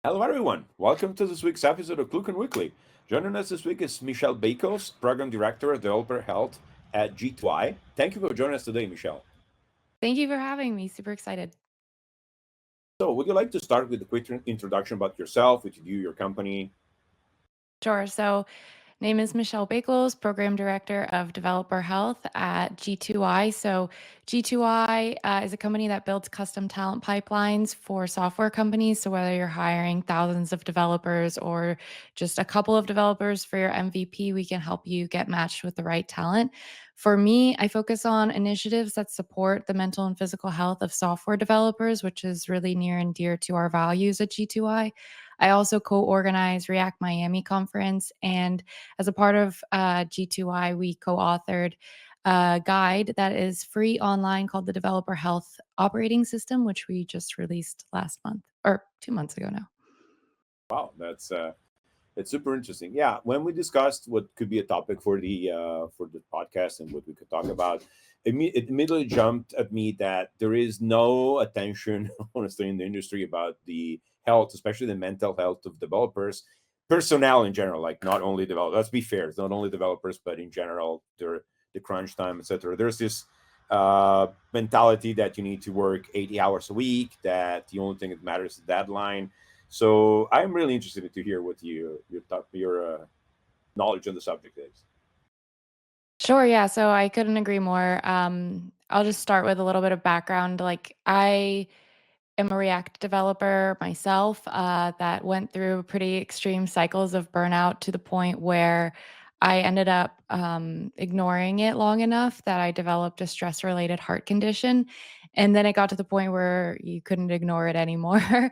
Hello, everyone. Welcome to this week's episode of ClueCon Weekly. Joining us this week is Michelle Bakels, Program Director of Developer Health at G2I. Thank you for joining us today, Michelle. Thank you for having me. Super excited. So, would you like to start with a quick introduction about yourself, what you do, your company? Sure. Name is Michelle Bakels, Program Director of Developer Health at G2I. G2I is a company that builds custom talent pipelines for software companies. So, whether you're hiring thousands of developers or just a couple of developers for your MVP, we can help you get matched with the right talent. For me, I focus on initiatives that support the mental and physical health of software developers, which is really near and dear to our values at G2I. I also co organize React Miami conference, and as a part of G2I, we co authored a guide that is free online called the Developer Health Operating System, which we just released last month or 2 months ago now. Wow, that's super interesting. Yeah, when we discussed what could be a topic for the podcast and what we could talk about, it immediately jumped at me that there is no attention, honestly, in the industry about the health, especially the mental health of developers, personnel in general. Like not only developers. Let's be fair, it's not only developers, but in general, the crunch time, etc. There's this mentality that you need to work 80 hours a week. That the only thing that matters is the deadline. So I'm really interested to hear what your knowledge on the subject is. Sure, yeah. So I couldn't agree more. I'll just start with a little bit of background. I am a React developer myself that went through pretty extreme cycles of burnout to the point where I ended up ignoring it long enough that I developed a stress related heart condition. And then it got to the point where you couldn't ignore it anymore.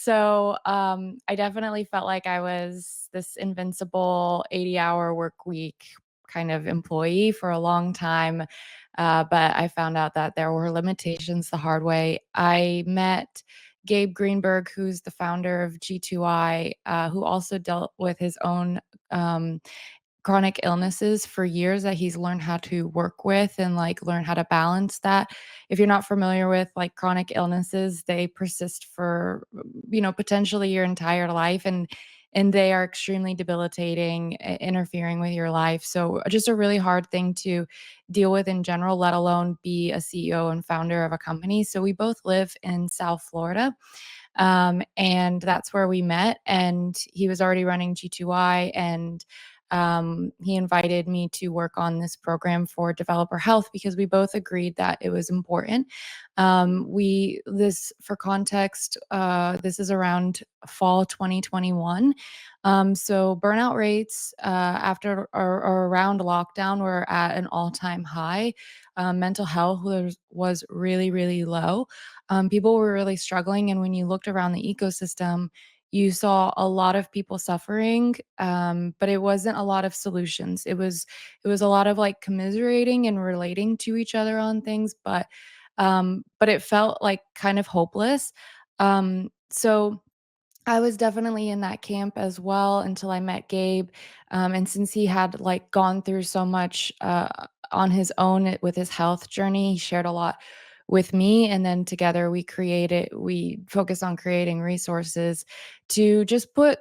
I definitely felt like I was this invincible 80-hour work week kind of employee for a long time, but I found out that there were limitations the hard way. I met Gabe Greenberg, who's the founder of G2I, who also dealt with his own um, chronic illnesses for years that he's learned how to work with and like learn how to balance that. If you're not familiar with like chronic illnesses, they persist for potentially your entire life, and they are extremely debilitating, interfering with your life. So just a really hard thing to deal with in general, let alone be a CEO and founder of a company. So we both live in South Florida, and that's where we met. And he was already running G2I, and he invited me to work on this program for developer health because we both agreed that it was important. We this for context, this is around fall 2021. So burnout rates after or around lockdown were at an all-time high. Mental health was really, really low. People were really struggling, and when you looked around the ecosystem, you saw a lot of people suffering, but it wasn't a lot of solutions. It was a lot of like commiserating and relating to each other on things, but it felt like kind of hopeless. So I was definitely in that camp as well until I met Gabe. And since he had like gone through so much on his own with his health journey, he shared a lot with me. And then together we focused on creating resources to just put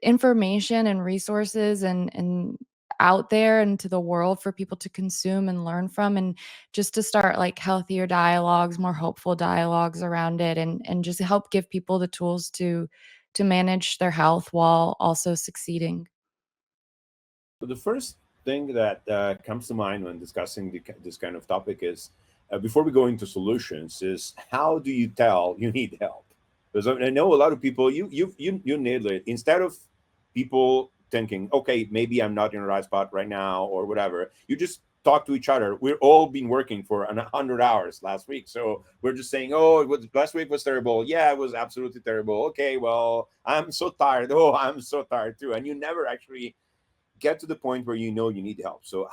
information and resources and out there into the world for people to consume and learn from, and just to start like healthier dialogues, more hopeful dialogues around it, and just help give people the tools to manage their health while also succeeding. So the first thing that comes to mind when discussing this kind of topic is, before we go into solutions, is how do you tell you need help? Because I know a lot of people, you nailed it. Instead of people thinking, okay, maybe I'm not in the right spot right now or whatever, you just talk to each other. We're all been working for 100 hours last week, so we're just saying, oh, last week was terrible. Yeah, it was absolutely terrible. Okay, well, I'm so tired. Oh, I'm so tired too. And you never actually get to the point where you know you need help. So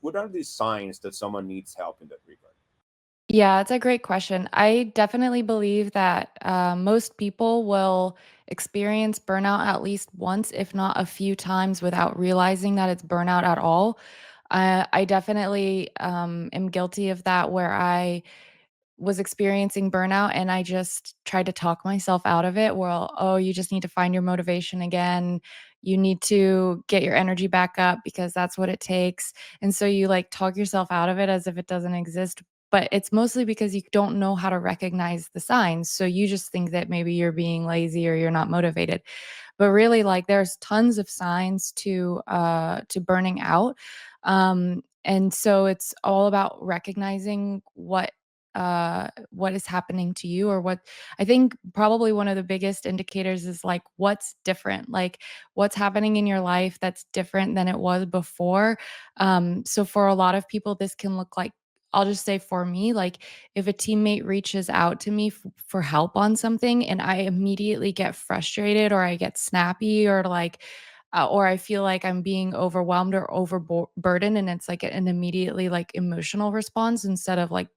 what are the signs that someone needs help in that regard? Yeah, it's a great question. I definitely believe that most people will experience burnout at least once, if not a few times, without realizing that it's burnout at all. I definitely am guilty of that, where was experiencing burnout and I just tried to talk myself out of it. Well, oh, you just need to find your motivation again. You need to get your energy back up because that's what it takes. And so you like talk yourself out of it as if it doesn't exist. But it's mostly because you don't know how to recognize the signs. So you just think that maybe you're being lazy or you're not motivated. But really, like, there's tons of signs to burning out. And so it's all about recognizing what is happening to you, or what I think probably one of the biggest indicators is like what's different, like what's happening in your life that's different than it was before. So for a lot of people, this can look like, I'll just say for me, like if a teammate reaches out to me for help on something and I immediately get frustrated or I get snappy or I feel like I'm being overwhelmed or overburdened, and it's like an immediately like emotional response instead of like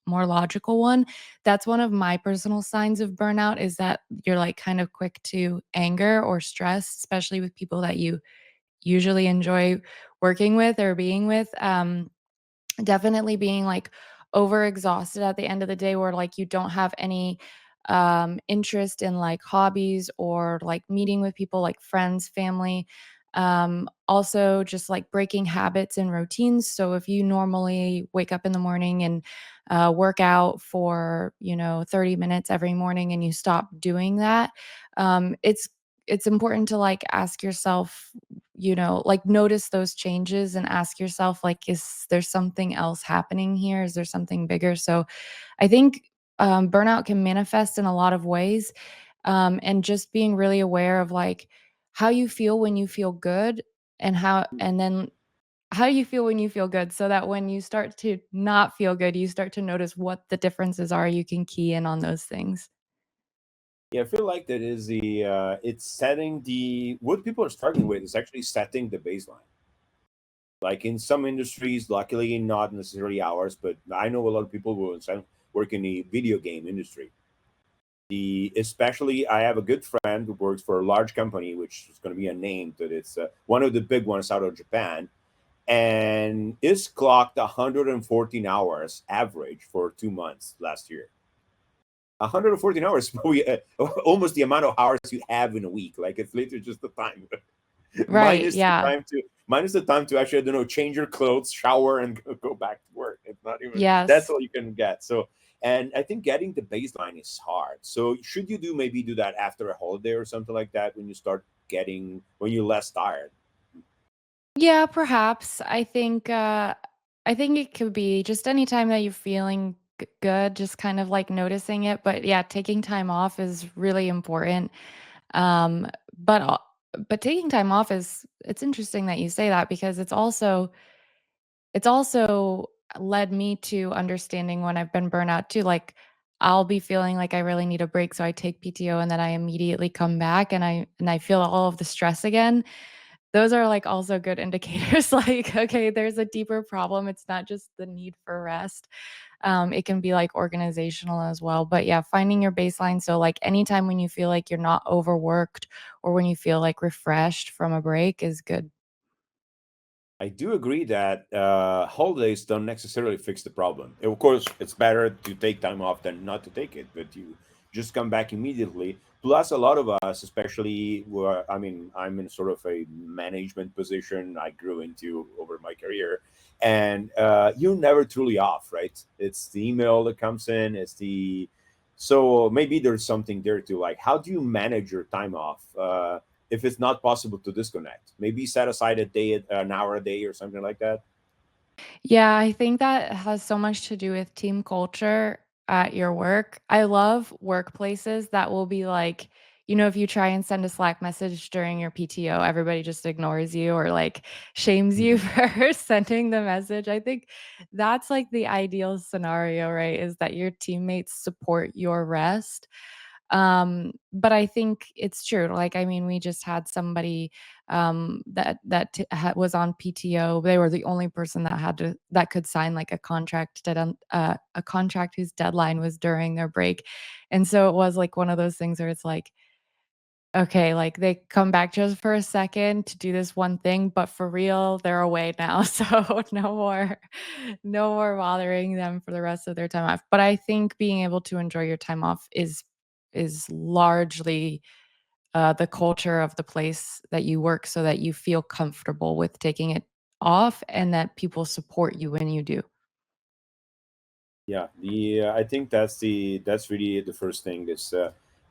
more logical one. That's one of my personal signs of burnout, is that you're like kind of quick to anger or stress, especially with people that you usually enjoy working with or being with. Definitely being, like, overexhausted at the end of the day where, like, you don't have any, interest in, like, hobbies or, like, meeting with people, like friends, family. Also just, like, breaking habits and routines. So if you normally wake up in the morning and, work out for, 30 minutes every morning and you stop doing that, it's important to, like, ask yourself, like, notice those changes and ask yourself, like, is there something else happening here? Is there something bigger? So I think burnout can manifest in a lot of ways. And just being really aware of like how you feel when you feel good, and then how you feel when you feel good, so that when you start to not feel good, you start to notice what the differences are. You can key in on those things. Yeah, I feel like that is the it's setting the what people are struggling with is actually setting the baseline. Like in some industries, luckily not necessarily ours, but I know a lot of people who work in the video game industry. The especially, I have a good friend who works for a large company, which is going to be unnamed, but it's one of the big ones out of Japan, and is clocked 114 hours average for 2 months last year. 114 hours, almost the amount of hours you have in a week. Like it's literally just the time. Right. minus the Yeah. time to minus the time to actually, I don't know, change your clothes, shower, and go back to work. It's not even that's Yes. all you can get. So, and I think getting the baseline is hard. So should you do that after a holiday or something like that, when you start getting when you're less tired? Yeah, perhaps. I think it could be just anytime that you're feeling good, just kind of like noticing it. But yeah, taking time off is really important. Um, but al- but taking time off is, it's interesting that you say that, because it's also led me to understanding when I've been burnt out too. Like I'll be feeling like I really need a break, so I take PTO and then I immediately come back and I feel all of the stress again. Those are, like, also good indicators, like, okay, there's a deeper problem, it's not just the need for rest. It can be, like, organizational as well, but yeah, finding your baseline, so, like, anytime when you feel like you're not overworked or when you feel, like, refreshed from a break is good. I do agree that holidays don't necessarily fix the problem. Of course, it's better to take time off than not to take it, but you just come back immediately. Plus, a lot of us, especially, I mean, I'm in sort of a management position I grew into over my career, and you're never truly off, right? It's the email that comes in, so maybe there's something there too. Like, how do you manage your time off? If it's not possible to disconnect, maybe set aside a day, an hour a day or something like that. Yeah, I think that has so much to do with team culture at your work. I love workplaces that will be like, if you try and send a Slack message during your PTO, everybody just ignores you or like shames you Mhm. for sending the message. I think that's like the ideal scenario, right? Is that your teammates support your rest. But I think it's true. Like, I mean, we just had somebody was on PTO. They were the only person that could sign like a contract whose deadline was during their break, and so it was like one of those things where it's like okay, like they come back just for a second to do this one thing, but for real, they're away now. So no more bothering them for the rest of their time off. But I think being able to enjoy your time off is largely the culture of the place that you work so that you feel comfortable with taking it off and that people support you when you do. Yeah, the I think that's really the first thing is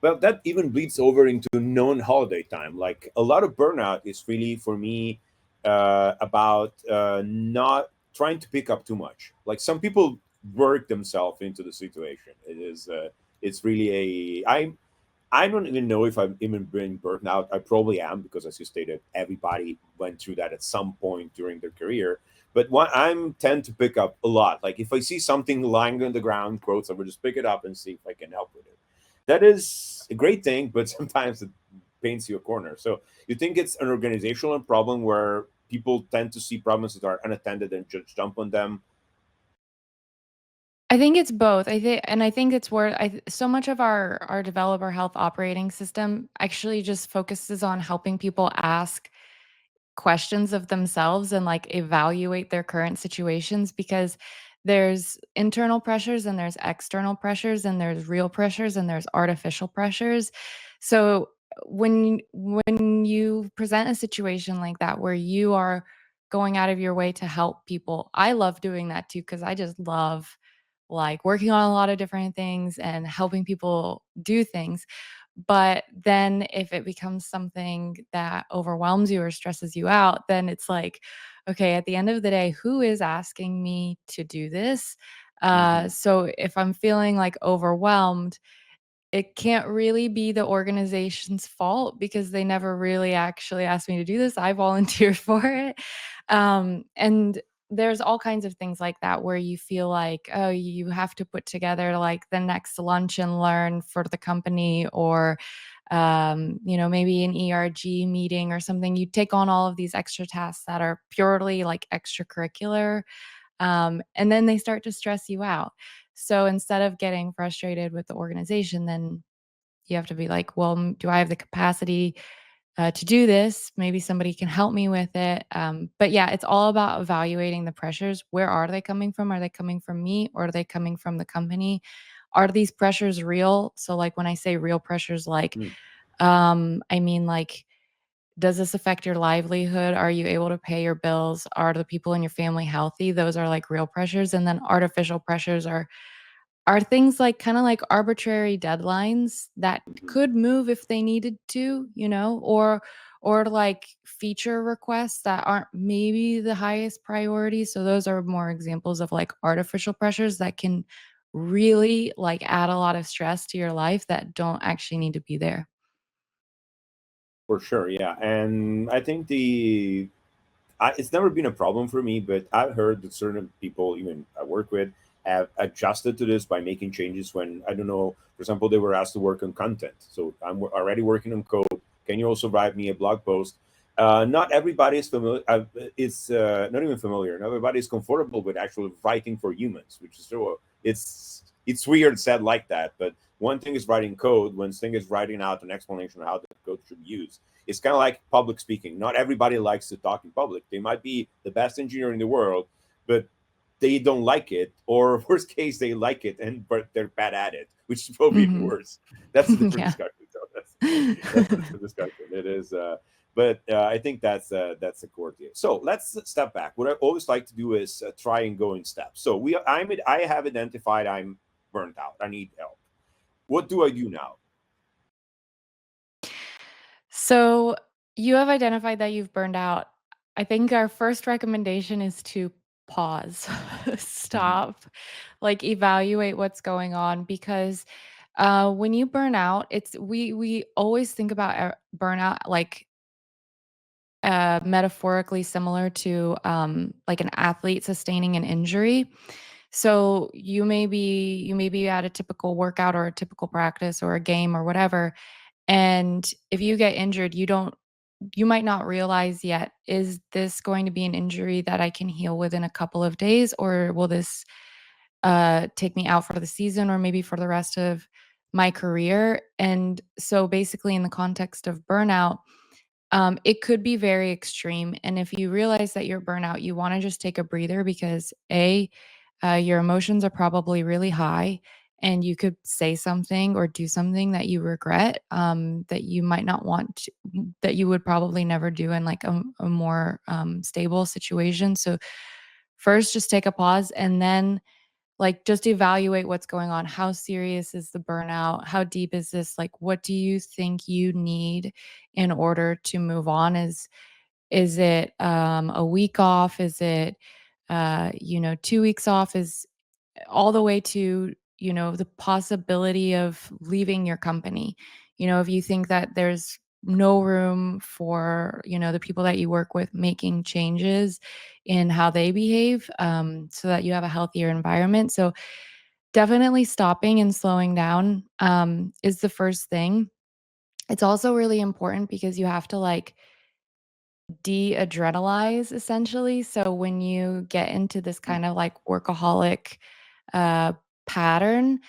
well, that even bleeds over into non-holiday time. Like a lot of burnout is really for me about not trying to pick up too much. Like some people work themselves into the situation. It's really a I don't even know if I've even been burnt out. I probably am because, as you stated, everybody went through that at some point during their career. But what I'm tend to pick up a lot. Like if I see something lying on the ground, quotes, I would just pick it up and see if I can help with it. That is a great thing, but sometimes it paints you a corner. So you think it's an organizational problem where people tend to see problems that are unattended and just jump on them. I think it's both. I think it's where so much of our developer health operating system actually just focuses on helping people ask questions of themselves and like evaluate their current situations because there's internal pressures and there's external pressures and there's real pressures and there's artificial pressures. So when you present a situation like that where you are going out of your way to help people, I love doing that too because I just love like working on a lot of different things and helping people do things. But then if it becomes something that overwhelms you or stresses you out, then it's like, okay, at the end of the day, who is asking me to do this? Hmm. So if I'm feeling like overwhelmed, it can't really be the organization's fault because they never really actually asked me to do this. I volunteered for it. And there's all kinds of things like that where you feel like, oh, you have to put together like the next lunch and learn for the company or maybe an ERG meeting or something. You take on all of these extra tasks that are purely like extracurricular, and then they start to stress you out. So instead of getting frustrated with the organization, then you have to be like, well, do I have the capacity to do this? Maybe somebody can help me with it. But yeah, it's all about evaluating the pressures. Where are they coming from? Are they coming from me or are they coming from the company? Are these pressures real? So, like when I say real pressures, like, I mean, like, does this affect your livelihood? Are you able to pay your bills? Are the people in your family healthy? Those are like real pressures. And then artificial pressures are things like kind of like arbitrary deadlines that Hmm. could move if they needed to, or like feature requests that aren't maybe the highest priority. So those are more examples of like artificial pressures that can really like add a lot of stress to your life that don't actually need to be there. For sure, yeah. And I think it's never been a problem for me, but I've heard that certain people, even I work with, have adjusted to this by making changes when, I don't know, for example, they were asked to work on content. So I'm already working on code. Can you also write me a blog post? Not everybody is familiar. It's not even familiar. Not everybody is comfortable with actually writing for humans, which is so it's weird said like that. But one thing is writing code. One thing is writing out an explanation of how the code should be used. It's kind of like public speaking. Not everybody likes to talk in public. They might be the best engineer in the world, but they don't like it, or worst case, they like it and but they're bad at it, which is probably even Mhm. worse. That's a different Yeah. discussion. So that's a different discussion. It is, but I think that's a core deal. So let's step back. What I always like to do is try and go in steps. So I have identified I'm burnt out. I need help. What do I do now? So you have identified that you've burned out. I think our first recommendation is to pause, Mhm. stop, like evaluate what's going on because when you burn out, we always think about burnout like metaphorically similar to like an athlete sustaining an injury. So you may be at a typical workout or a typical practice or a game or whatever, and if you get injured, you might not realize yet, is this going to be an injury that I can heal within a couple of days, or will this take me out for the season or maybe for the rest of my career. And so basically, in the context of burnout, it could be very extreme. And if you realize that you're burnout, you want to just take a breather because your emotions are probably really high, and you could say something or do something that you regret, that you might not want to, that you would probably never do in like a more stable situation. So first, just take a pause, and then like just evaluate what's going on. How serious is the burnout? How deep is this? Like, what do you think you need in order to move on? Is it a week off? Is it 2 weeks off? Is all the way to, the possibility of leaving your company. If you think that there's no room for, the people that you work with making changes in how they behave, so that you have a healthier environment. So definitely stopping and slowing down is the first thing. It's also really important because you have to like de-adrenalize essentially. So when you get into this kind of like workaholic uh, pattern,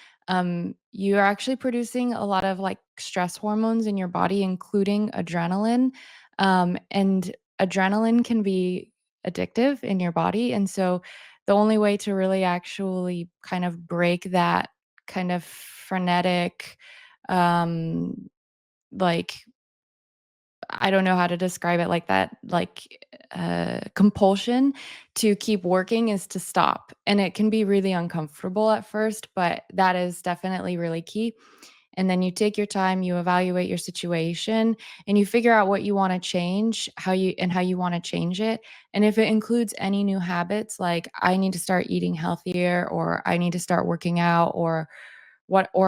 you're actually producing a lot of like stress hormones in your body, including adrenaline. And adrenaline can be addictive in your body. And so the only way to really actually kind of break that kind of frenetic, um, like I don't know how to describe it, like that, like, compulsion to keep working is to stop, and it can be really uncomfortable at first, but that is definitely really key. And then you take your time, you evaluate your situation, and you figure out what you wanna change, how you wanna change it, and if it includes any new habits, like, I need to start eating healthier, or I need to start working out, or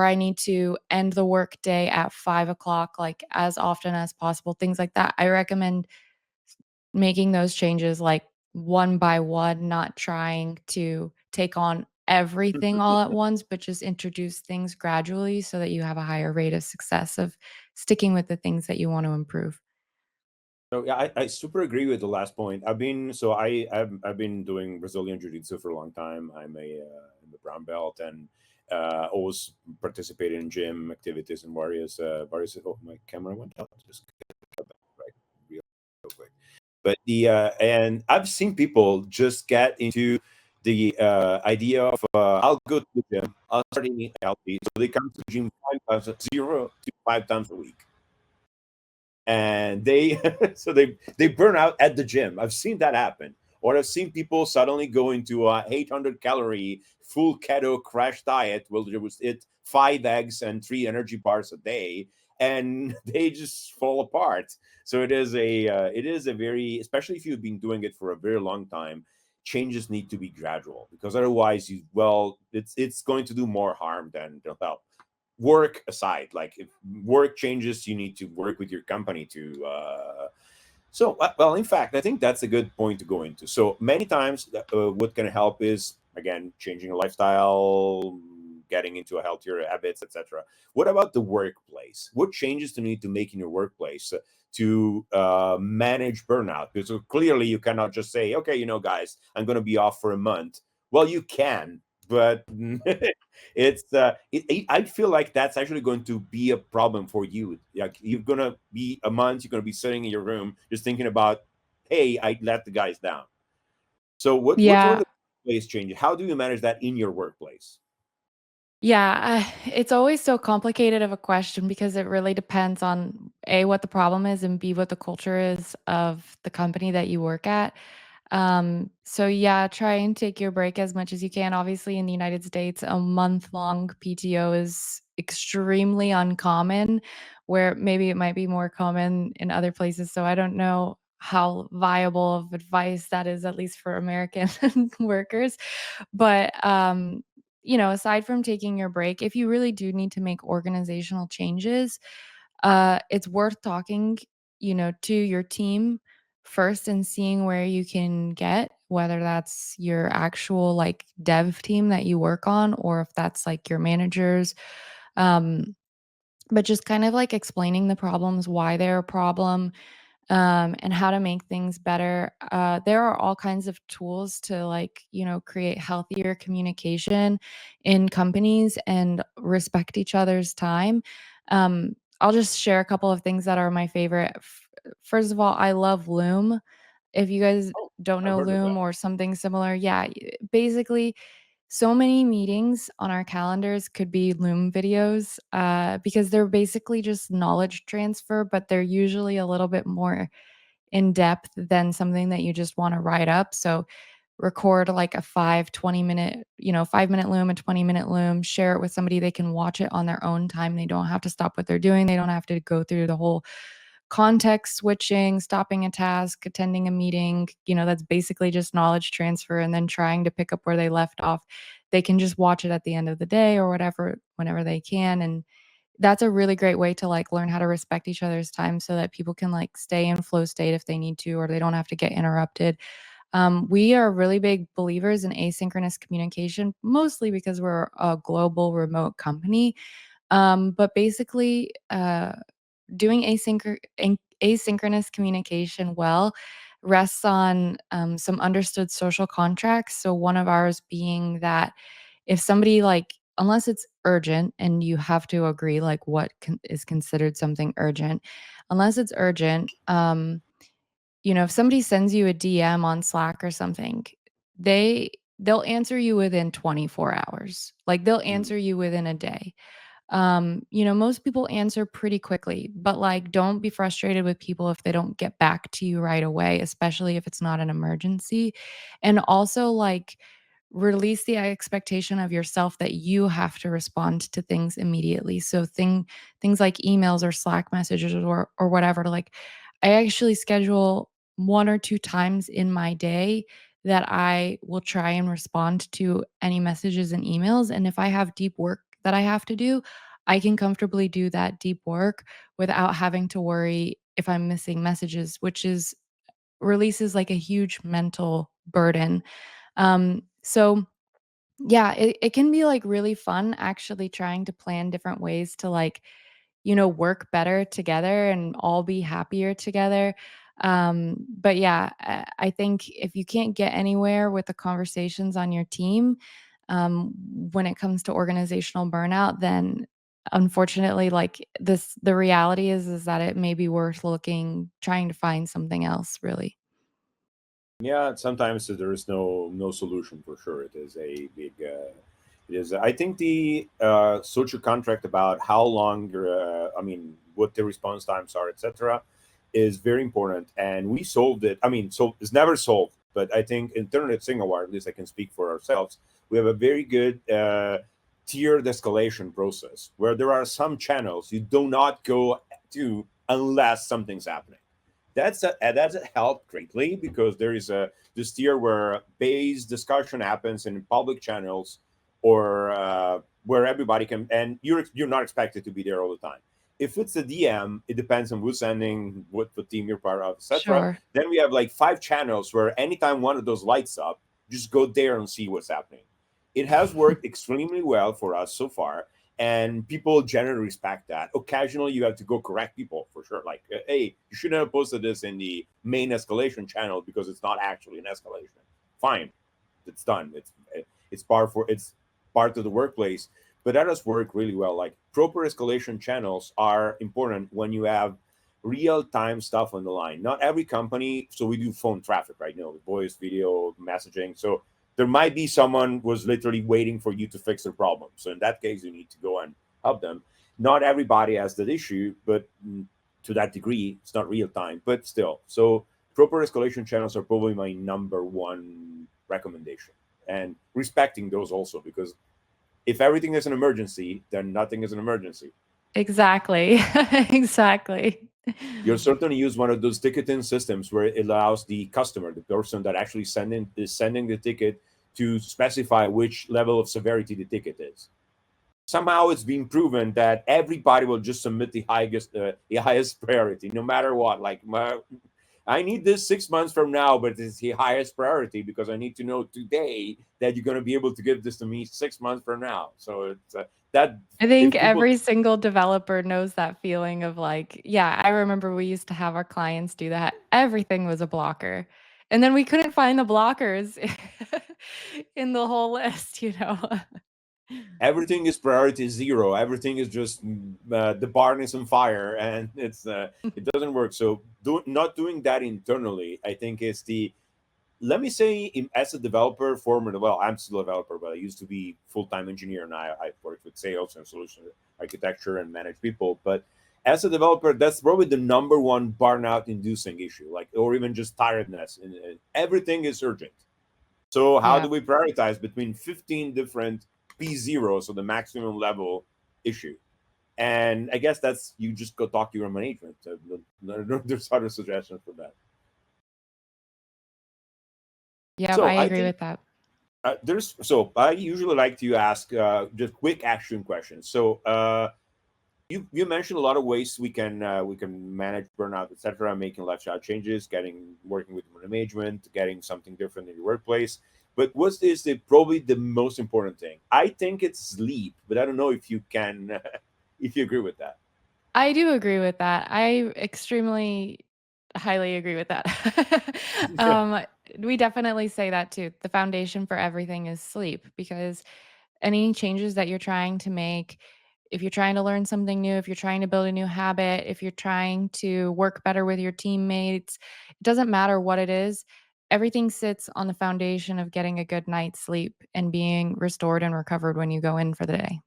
I need to end the work day at 5 o'clock, like, as often as possible, things like that. I recommend making those changes, like, one by one, not trying to take on everything all at once, but just introduce things gradually so that you have a higher rate of success of sticking with the things that you want to improve. So yeah, I super agree with the last point. I've been doing Brazilian Jiu Jitsu for a long time. I'm a brown belt, and always participated in gym activities and various. Oh, my camera went out. Just cut that right real quick. But the and I've seen people just get into the idea of I'll go to the gym, I'll start eating healthy, so they come to the gym 5 times, 0 to 5 times a week, and they they burn out at the gym. I've seen that happen. Or I've seen people suddenly go into a 800 calorie full keto crash diet, will just eat 5 eggs and 3 energy bars a day, and they just fall apart. So it is a very, especially if you've been doing it for a very long time, changes need to be gradual, because otherwise it's going to do more harm than it'll help. Work aside, like if work changes, you need to work with your company to well, in fact, I think that's a good point to go into. So many times what can help is, again, changing a lifestyle, getting into a healthier habits, etc. What about the workplace? What changes do you need to make in your workplace to manage burnout? Because clearly you cannot just say, okay, guys, I'm going to be off for a month. Well, you can, but I feel like that's actually going to be a problem for you. Like, you're gonna be a month, you're gonna be sitting in your room just thinking about, hey, I let the guys down. So what are Yeah. the workplace changes? How do you manage that in your workplace? Yeah, it's always so complicated of a question because it really depends on A, what the problem is, and B, what the culture is of the company that you work at. So yeah, try and take your break as much as you can. Obviously, in the United States, a month-long PTO is extremely uncommon, where maybe it might be more common in other places. So I don't know how viable of advice that is, at least for American workers. But aside from taking your break, if you really do need to make organizational changes, it's worth talking, to your team first and seeing where you can get, whether that's your actual like dev team that you work on, or if that's like your managers. Um, but just kind of like explaining the problems, why they're a problem, and how to make things better. There are all kinds of tools to create healthier communication in companies and respect each other's time. I'll just share a couple of things that are my favorite. First of all, I love Loom. If you guys Oh, don't I've know heard of Loom that. or something similar, yeah, basically so many meetings on our calendars could be Loom videos, because they're basically just knowledge transfer, but they're usually a little bit more in depth than something that you just wanna write up. So, record like a 5-20 minute, 5-minute Loom, a 20-minute Loom, share it with somebody, they can watch it on their own time, they don't have to stop what they're doing, they don't have to go through the whole context switching, stopping a task, attending a meeting, that's basically just knowledge transfer and then trying to pick up where they left off. They can just watch it at the end of the day or whatever, whenever they can. And that's a really great way to learn how to respect each other's time so that people can stay in flow state if they need to, or they don't have to get interrupted. We are really big believers in asynchronous communication, mostly because we're a global remote company. But basically, doing asynchronous communication well rests on some understood social contracts. So one of ours being that if somebody unless it's urgent and you have to agree what is considered something urgent, unless it's urgent, if somebody sends you a DM on Slack or something, they they'll answer you within 24 hours. Like they'll Mm. answer you within a day. Most people answer pretty quickly, but don't be frustrated with people if they don't get back to you right away, especially if it's not an emergency. And also, release the expectation of yourself that you have to respond to things immediately. So things like emails or Slack messages or whatever. I actually schedule 1 or 2 times in my day that I will try and respond to any messages and emails. And if I have deep work that I have to do, I can comfortably do that deep work without having to worry if I'm missing messages, which is releases a huge mental burden. So yeah, it can be really fun actually trying to plan different ways to work better together and all be happier together. But yeah, I think if you can't get anywhere with the conversations on your team, when it comes to organizational burnout, then unfortunately, the reality is that it may be worth trying to find something else, really. Yeah, sometimes there is no solution for sure. It is a big. It is. I think the social contract about how long your, I mean, what the response times are, etc., is very important, and we solved it. I mean, so it's never solved, but I think Internet Singapore, at least I can speak for ourselves. We have a very good tiered escalation process where there are some channels you do not go to unless something's happening. That's helped greatly because there is a this tier where base discussion happens in public channels or where everybody can, and you're not expected to be there all the time. If it's a DM, it depends on who's sending, what the team you're part of, etc. Sure. Then we have like 5 channels where anytime one of those lights up, just go there and see what's happening. It has worked extremely well for us so far, and people generally respect that. Occasionally, you have to go correct people for sure. Like, hey, you shouldn't have posted this in the main escalation channel because it's not actually an escalation. Fine, it's done. It's part of the workplace, but that does work really well. Like proper escalation channels are important when you have real time stuff on the line. Not every company, so we do phone traffic right now, voice, video, messaging. So there might be someone was literally waiting for you to fix their problem. So in that case, you need to go and help them. Not everybody has that issue, but to that degree, it's not real time, but still. So proper escalation channels are probably my number one recommendation, and respecting those also, because if everything is an emergency, then nothing is an emergency. Exactly. Exactly. You'll certainly use one of those ticketing systems where it allows the customer, the person that actually sending the ticket, to specify which level of severity the ticket is. Somehow it's been proven that everybody will just submit the highest priority, no matter what. Like I need this 6 months from now, but it's the highest priority because I need to know today that you're going to be able to give this to me 6 months from now. So it's that I think if people every single developer knows that feeling of like, yeah, I remember we used to have our clients do that. Everything was a blocker. And then we couldn't find the blockers in the whole list, you know? everything is priority zero, everything is just the barn is on fire, and it doesn't work. So not doing that internally, I think, is the let me say as a developer former, well, I'm still a developer, but I used to be full-time engineer, and I worked with sales and solution architecture and manage people. But as a developer, that's probably the number one burnout inducing issue, like, or even just tiredness, and everything is urgent. So how Yeah. do we prioritize between 15 different p0, so the maximum level issue? And I guess that's, you just go talk to your management. There's other suggestions for that. Yep, So I I agree think with that. there's so I usually like to ask just quick action questions. So you mentioned a lot of ways we can manage burnout, etc., making lifestyle changes, getting working with management, getting something different in your workplace. But what is probably the most important thing? I think it's sleep, but I don't know if you can if you agree with that. I do agree with that. I extremely highly agree with that. um, we definitely say that too. The foundation for everything is sleep because any changes that you're trying to make, if you're trying to learn something new, if you're trying to build a new habit, if you're trying to work better with your teammates, it doesn't matter what it is. Everything sits on the foundation of getting a good night's sleep and being restored and recovered when you go in for the day.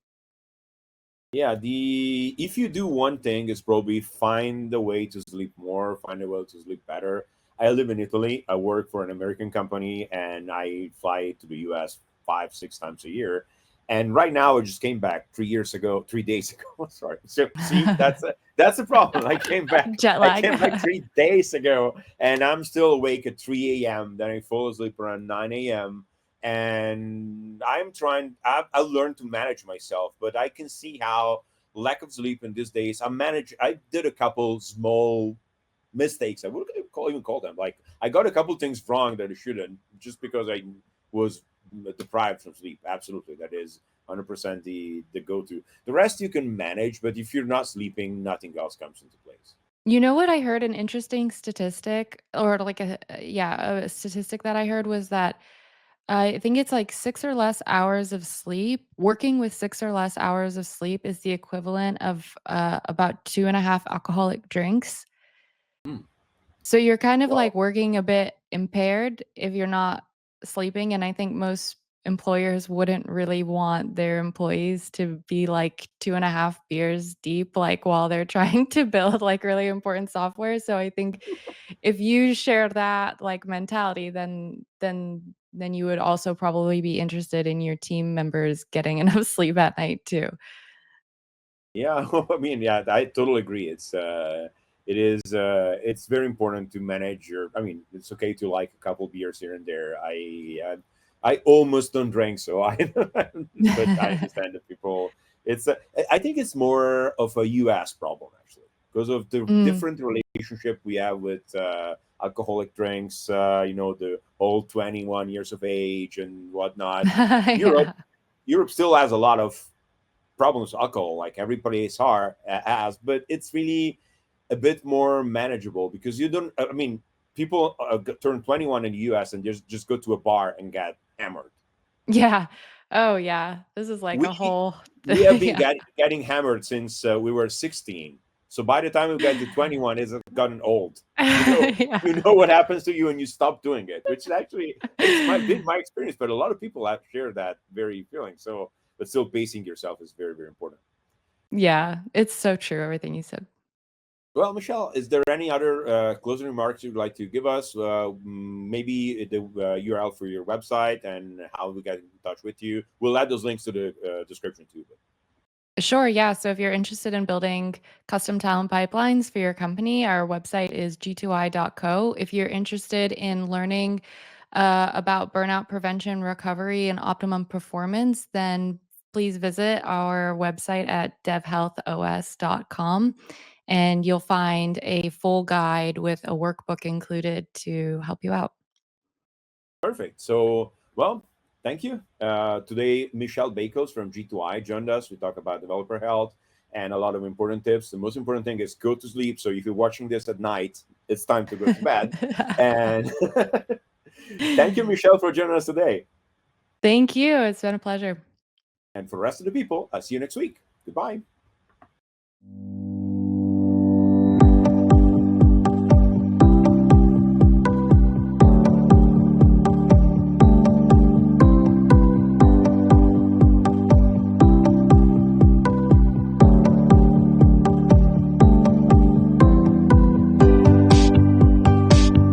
Yeah, the if you do one thing is probably find a way to sleep more, find a way to sleep better. I live in Italy. I work for an American company, and I fly to the US 5, 6 times a year. And right now, I just came back 3 years ago, 3 days ago. Sorry. So see, that's a problem. I came back. Jet I lag. came back 3 days ago, and I'm still awake at 3 a.m. Then I fall asleep around 9 a.m. And I learned to manage myself, but I can see how lack of sleep in these days, I did a couple small mistakes. I would even call them, like, I got a couple things wrong that I shouldn't, just because I was deprived from sleep. Absolutely, that is 100% the go-to. The rest you can manage, but if you're not sleeping, nothing else comes into place. You know what I heard, an interesting statistic or like a statistic that I heard was that I think it's like 6 or less hours of sleep. Working with 6 or less hours of sleep is the equivalent of, about 2.5 alcoholic drinks. Hmm. So you're kind of Well, like working a bit impaired if you're not sleeping, and I think most employers wouldn't really want their employees to be like 2.5 beers deep, like, while they're trying to build, like, really important software. So I think if you share that, like, mentality, then you would also probably be interested in your team members getting enough sleep at night too. yeah, I mean, yeah, I totally agree. It's very important to manage your. I mean, it's okay to like a couple beers here and there. I almost don't drink, so I but I understand that people. I think it's more of a U.S. problem, actually, because of the Mm. different relationship we have with alcoholic drinks. The whole 21 years of age and whatnot. Europe Yeah. Europe still has a lot of problems with alcohol, like every place has, but it's really a bit more manageable because you don't. I mean, people turn 21 in the U.S. and just go to a bar and get hammered. Yeah. Oh, yeah. This is like We a whole we have been yeah. getting hammered since we were 16. So by the time we get to 21, it's gotten old. You know, Yeah. you know what happens to you when you stop doing it, which is actually been my experience. But a lot of people have shared that very feeling. So, but still, pacing yourself is very, very important. Yeah, it's so true, everything you said. Well, Michelle, is there any other closing remarks you'd like to give us? Maybe the URL for your website and how we get in touch with you. We'll add those links to the description too. Sure, yeah, so if you're interested in building custom talent pipelines for your company, our website is g2i.co. If you're interested in learning, about burnout prevention, recovery, and optimum performance, then please visit our website at devhealthos.com. and you'll find a full guide with a workbook included to help you out. Perfect. So, well, thank you. Today, Michelle Bakels from G2I joined us. We talk about developer health and a lot of important tips. The most important thing is go to sleep. So if you're watching this at night, it's time to go to bed. And thank you, Michelle, for joining us today. Thank you. It's been a pleasure. And for the rest of the people, I'll see you next week. Goodbye.